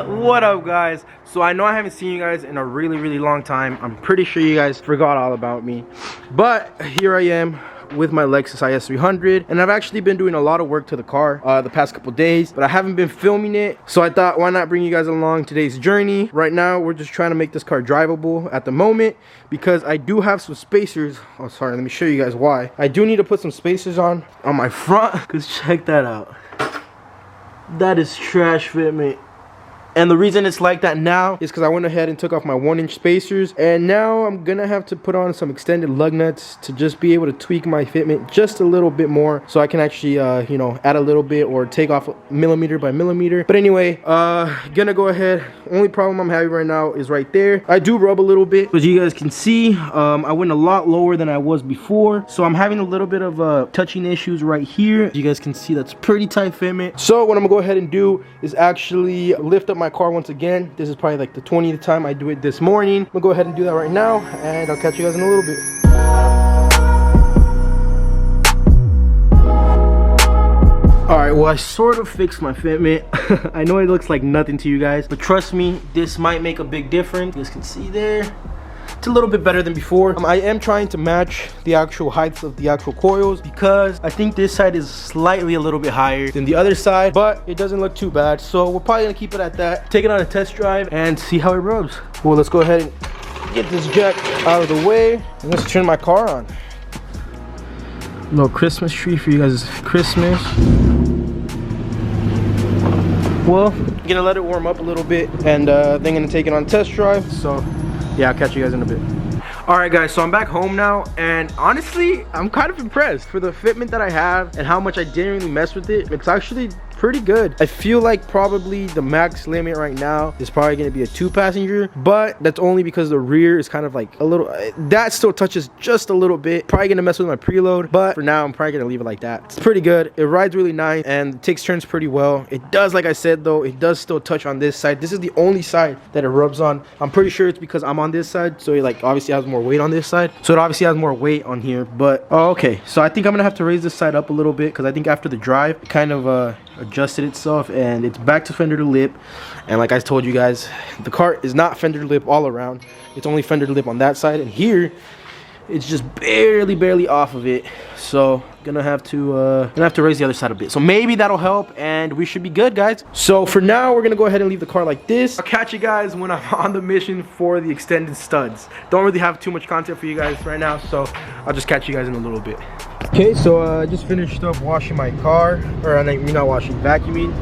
What up, guys? So I know I haven't seen you guys in a really long time. I'm pretty sure you guys forgot all about me, but here I am with my Lexus IS 300, and I've actually been doing a lot of work to the car the past couple days, but I haven't been filming it, so I thought, why not bring you guys along today's journey. Right now we're just trying to make this car drivable at the moment, because I do have some spacers. Oh, sorry, let me show you guys why. I do need to put some spacers on my front, because check that out. That is trash fitment. And the reason it's like that now is because I went ahead and took off my 1-inch spacers, and now I'm gonna have to put on some extended lug nuts to just be able to tweak my fitment just a little bit more, so I can actually you know, add a little bit or take off millimeter by millimeter. But anyway, gonna go ahead. Only problem I'm having right now is right there. I do rub a little bit, as you guys can see. I went a lot lower than I was before, so I'm having a little bit of touching issues right here. As you guys can see, that's pretty tight fitment. So what I'm gonna go ahead and do is actually lift up my car once again. This is probably like the 20th time I do it this morning. I'm gonna go ahead and do that right now, and I'll catch you guys in a little bit. Alright, well, I sort of fixed my fitment. I know it looks like nothing to you guys, but trust me, this might make a big difference. You guys can see there. It's a little bit better than before. I am trying to match the actual heights of the actual coils, because I think this side is slightly a little bit higher than the other side, but it doesn't look too bad. So we're probably gonna keep it at that, take it on a test drive, and see how it rubs. Well, let's go ahead and get this jack out of the way, and let's turn my car on. Little Christmas tree for you guys' Christmas. Well, I'm gonna let it warm up a little bit, and then gonna take it on a test drive. So yeah, I'll catch you guys in a bit. Alright guys, so I'm back home now, and honestly, I'm kind of impressed for the fitment that I have and how much I didn't really mess with it. It's actually pretty good. I feel like probably the max limit right now is probably going to be a 2-passenger, but that's only because the rear is kind of like a little, that still touches just a little bit. Probably going to mess with my preload, but for now I'm probably going to leave it like that. It's pretty good. It rides really nice and takes turns pretty well. It does, like I said though, it does still touch on this side. This is the only side that it rubs on. I'm pretty sure it's because I'm on this side, so it like obviously has more weight on this side, so it obviously has more weight on here. But okay, so I think I'm gonna have to raise this side up a little bit, because I think after the drive it kind of adjusted itself, and it's back to fender to lip. And like I told you guys, the car is not fender to lip all around. It's only fender to lip on that side, and here it's just barely off of it. So gonna have to raise the other side a bit, so maybe that'll help, and we should be good, guys. So for now we're gonna go ahead and leave the car like this. I'll catch you guys when I'm on the mission for the extended studs. Don't really have too much content for you guys right now, so I'll just catch you guys in a little bit. Okay, so I just finished up washing my car, or I mean not washing, vacuuming,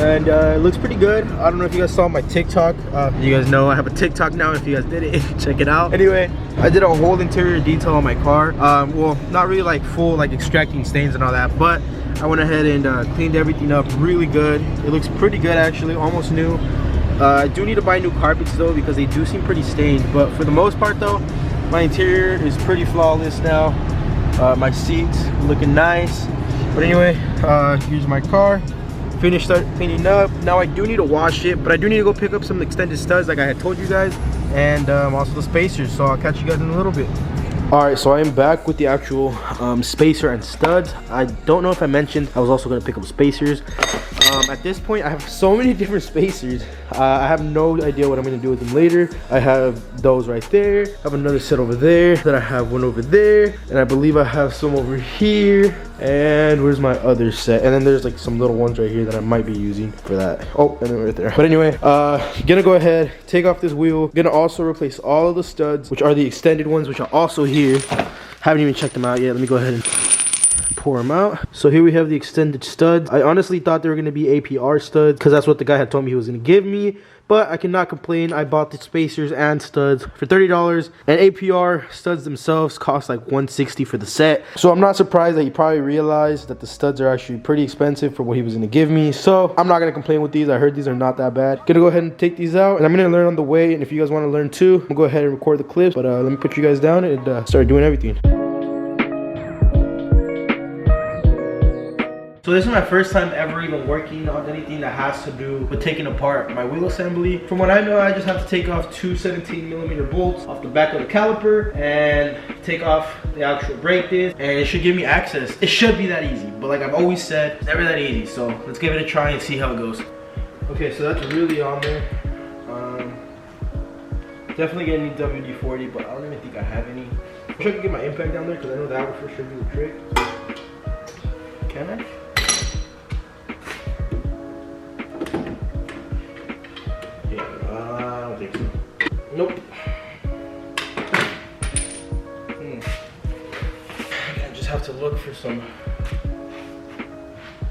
and it looks pretty good. I don't know if you guys saw my TikTok. You guys know I have a TikTok now. If you guys did it, check it out. Anyway, I did a whole interior detail on my car. Well, not really like full like extracting stains and all that, but I went ahead and cleaned everything up really good. It looks pretty good actually, almost new. I do need to buy new carpets though, because they do seem pretty stained, but for the most part though, my interior is pretty flawless now. My seats looking nice. But anyway, here's my car. Finished cleaning up. Now I do need to wash it, but I do need to go pick up some extended studs like I had told you guys, and also the spacers. So I'll catch you guys in a little bit. Alright, so I am back with the actual spacer and studs. I don't know if I mentioned I was also going to pick up spacers. At this point I have so many different spacers. I have no idea what I'm going to do with them later. I have those right there. I have another set over there. Then I have one over there, and I believe I have some over here. And where's my other set? And then there's like some little ones right here that I might be using for that. Oh, and then right there. But anyway, gonna go ahead, take off this wheel. Gonna also replace all of the studs, which are the extended ones, which are also here. Haven't even checked them out yet. Let me go ahead and pour them out. So here we have the extended studs. I honestly thought they were gonna be APR studs, because that's what the guy had told me he was gonna give me. But I cannot complain. I bought the spacers and studs for $30, and APR studs themselves cost like $160 for the set. So I'm not surprised that he probably realized that the studs are actually pretty expensive for what he was gonna give me. So I'm not gonna complain with these. I heard these are not that bad. Gonna go ahead and take these out, and I'm gonna learn on the way. And if you guys want to learn too, I'm gonna go ahead and record the clips. But let me put you guys down and start doing everything. So this is my first time ever even working on anything that has to do with taking apart my wheel assembly. From what I know, I just have to take off two 17mm bolts off the back of the caliper and take off the actual brake disc, and it should give me access. It should be that easy, but like I've always said, it's never that easy. So let's give it a try and see how it goes. Okay, so that's really on there. Definitely gonna need WD-40, but I don't even think I have any. I wish I could get my impact down there because I know that would for sure do the trick. Can I? Yeah, I don't think so. Nope. I just have to look for some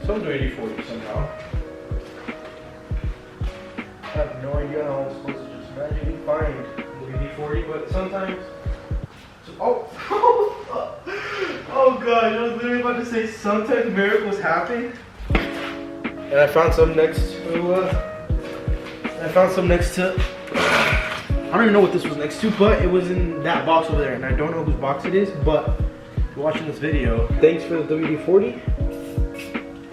WD-40 somehow. I have no idea how I'm supposed to just magically find WD-40, but sometimes. Oh, oh god! I was literally about to say sometimes miracles happen. And I found some next to. I don't even know what this was next to, but it was in that box over there, and I don't know whose box it is. But if you're watching this video, thanks for the WD-40.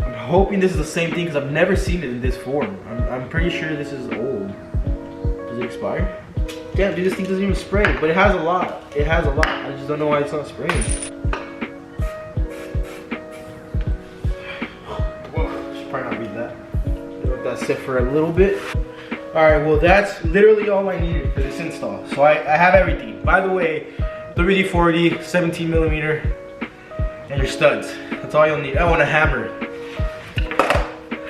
I'm hoping this is the same thing because I've never seen it in this form. I'm pretty sure this is old. Does it expire? Damn, dude, this thing doesn't even spray, but it has a lot. It has a lot. I just don't know why it's not spraying. Whoa, should probably not read that. Let that sit for a little bit. All right, well, that's literally all I needed for this install. So I have everything. By the way, WD-40, 17 millimeter, and your studs. That's all you'll need. Oh, and a hammer.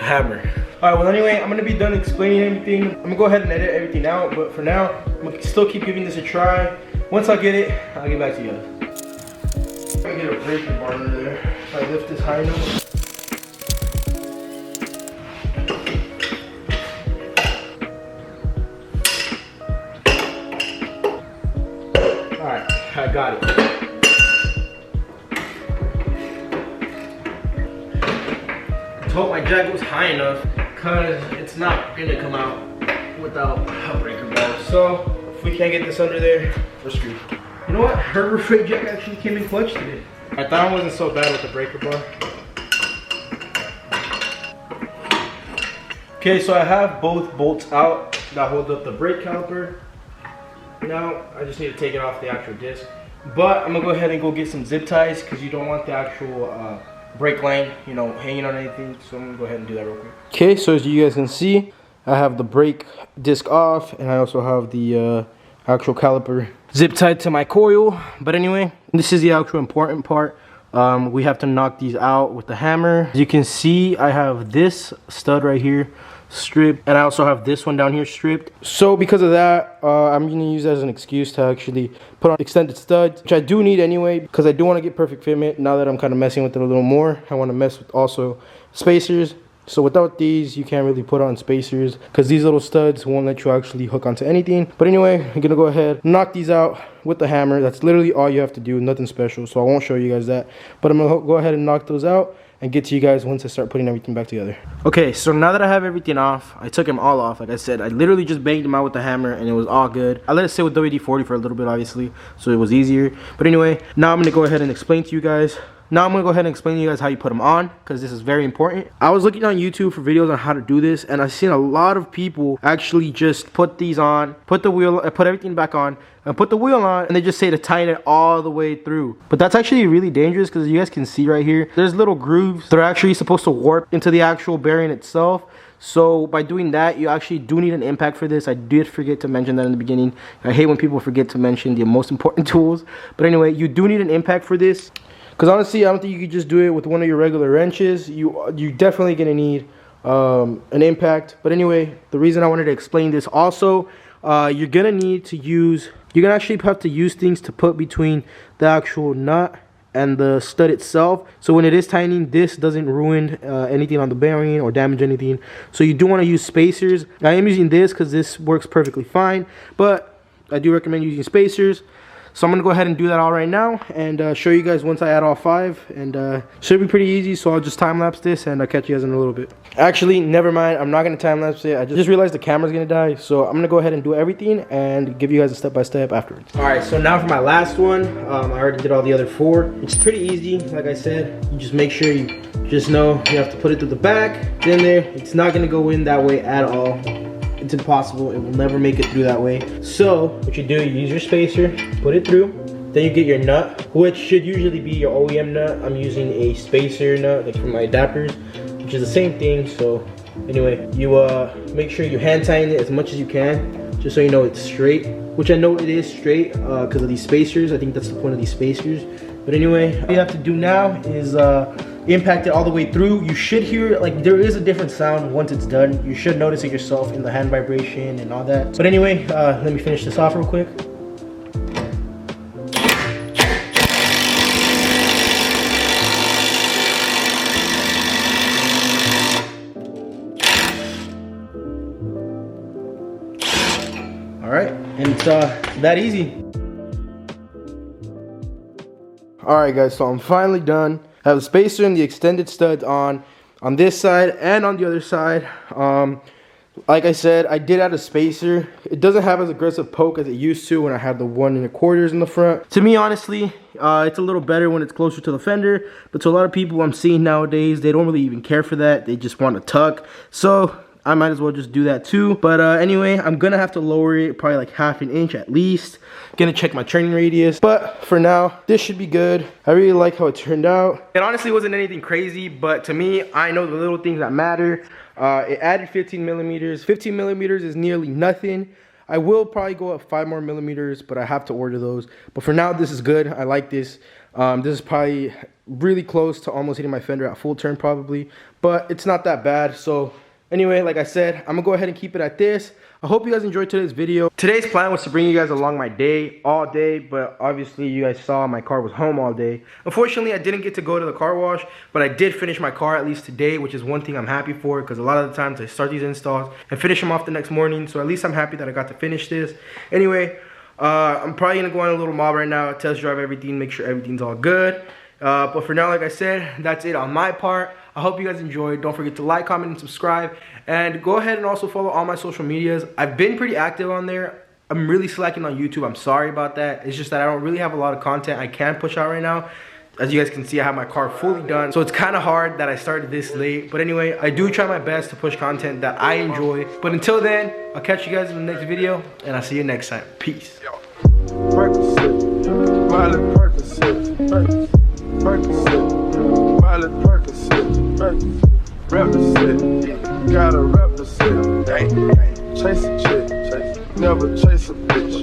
A hammer. All right, well, anyway, I'm gonna be done explaining everything. I'm gonna go ahead and edit everything out, but for now, I'm gonna still keep giving this a try. Once I get it, I'll get back to you guys. I'm gonna get a breaker bar under there. If I lift this high enough. Alright, I got it. Let's hope my jack goes high enough, because it's not gonna come out without a breaker bar. So if we can't get this under there, we're screwed. You know what? Her freight jack actually came in clutch today. I thought it wasn't so bad with the breaker bar. Okay, so I have both bolts out that hold up the brake caliper. Now I just need to take it off the actual disc. But I'm gonna go ahead and go get some zip ties because you don't want the actual brake line, you know, hanging on anything. So I'm gonna go ahead and do that real quick. Okay, so as you guys can see, I have the brake disc off, and I also have the actual caliper zip tied to my coil. But anyway, this is the actual important part. We have to knock these out with the hammer. As you can see, I have this stud right here stripped, and I also have this one down here stripped. So because of that, I'm gonna use that as an excuse to actually put on extended studs, which I do need anyway, because I do want to get perfect fitment. Now that I'm kind of messing with it a little more, I want to mess with also spacers. So without these, you can't really put on spacers because these little studs won't let you actually hook onto anything. But anyway, I'm gonna go ahead, knock these out with the hammer. That's literally all you have to do, nothing special. So I won't show you guys that, but I'm gonna go ahead and knock those out and get to you guys once I start putting everything back together. Okay, so now that I have everything off, I took them all off. Like I said, I literally just banged them out with the hammer and it was all good. I let it sit with WD-40 for a little bit, obviously, so it was easier. But anyway, now I'm gonna go ahead and explain to you guys. Now I'm gonna go ahead and explain to you guys how you put them on, because this is very important. I was looking on YouTube for videos on how to do this, and I've seen a lot of people actually just put these on, put the wheel, put everything back on, and put the wheel on, and they just say to tighten it all the way through. But that's actually really dangerous, because you guys can see right here, there's little grooves that are actually supposed to warp into the actual bearing itself. So by doing that, you actually do need an impact for this. I did forget to mention that in the beginning. I hate when people forget to mention the most important tools. But anyway, you do need an impact for this. Because honestly, I don't think you could just do it with one of your regular wrenches. You're definitely going to need an impact. But anyway, the reason I wanted to explain this also, you're going to need to use, you're going to actually have to use things to put between the actual nut and the stud itself. So when it is tightening, this doesn't ruin anything on the bearing or damage anything. So you do want to use spacers. I am using this because this works perfectly fine. But I do recommend using spacers. So I'm going to go ahead and do that all right now and show you guys once I add all 5. And should be pretty easy, so I'll just time-lapse this and I'll catch you guys in a little bit. Actually, never mind. I'm not going to time-lapse it. I just realized the camera's going to die. So I'm going to go ahead and do everything and give you guys a step-by-step afterwards. Alright, so now for my last one. I already did all the other 4. It's pretty easy. Like I said, you just make sure you just know you have to put it through the back. It's in there. It's not going to go in that way at all. It's impossible. It will never make it through that way. So what you do, you use your spacer, put it through, then you get your nut, which should usually be your OEM nut. I'm using a spacer nut, like from my adapters, which is the same thing. So Anyway, you make sure you hand tighten it as much as you can, just so you know it's straight, which I know it is straight because of these spacers. I think that's the point of these spacers. But anyway, all you have to do now is impact it all the way through. You should hear, like, there is a different sound once it's done. You should notice it yourself in the hand vibration and all that. But anyway, let me finish this off real quick. All right, and it's that easy. All right, guys, so I'm finally done. I have the spacer and the extended studs on this side and on the other side. Like I said, I did add a spacer. It doesn't have as aggressive poke as it used to when I had the 1 1/4 in the front. To me, honestly, it's a little better when it's closer to the fender, but to a lot of people I'm seeing nowadays, they don't really even care for that. They just want to tuck. So I might as well just do that too. But anyway, I'm gonna have to lower it probably like 1/2 inch at least. Gonna check my turning radius, but for now this should be good. I really like how it turned out. It honestly wasn't anything crazy, but to me, I know the little things that matter. It added 15 millimeters. 15 millimeters is nearly nothing. I will probably go up 5 more millimeters, but I have to order those. But for now, this is good. I like this. This is probably really close to almost hitting my fender at full turn probably, but it's not that bad. So anyway, like I said, I'm gonna go ahead and keep it at this. I hope you guys enjoyed today's video. Today's plan was to bring you guys along my day, all day, but obviously you guys saw my car was home all day. Unfortunately, I didn't get to go to the car wash, but I did finish my car at least today, which is one thing I'm happy for, because a lot of the times I start these installs and finish them off the next morning, so at least I'm happy that I got to finish this. Anyway, I'm probably gonna go on a little mob right now, test drive everything, make sure everything's all good. But for now, like I said, that's it on my part. I hope you guys enjoyed. Don't forget to like, comment, and subscribe. And go ahead and also follow all my social medias. I've been pretty active on there. I'm really slacking on YouTube. I'm sorry about that. It's just that I don't really have a lot of content I can push out right now. As you guys can see, I have my car fully done. So it's kind of hard that I started this late. But anyway, I do try my best to push content that I enjoy. But until then, I'll catch you guys in the next video. And I'll see you next time. Peace. Represent, gotta represent. Chase a chick, never chase a bitch.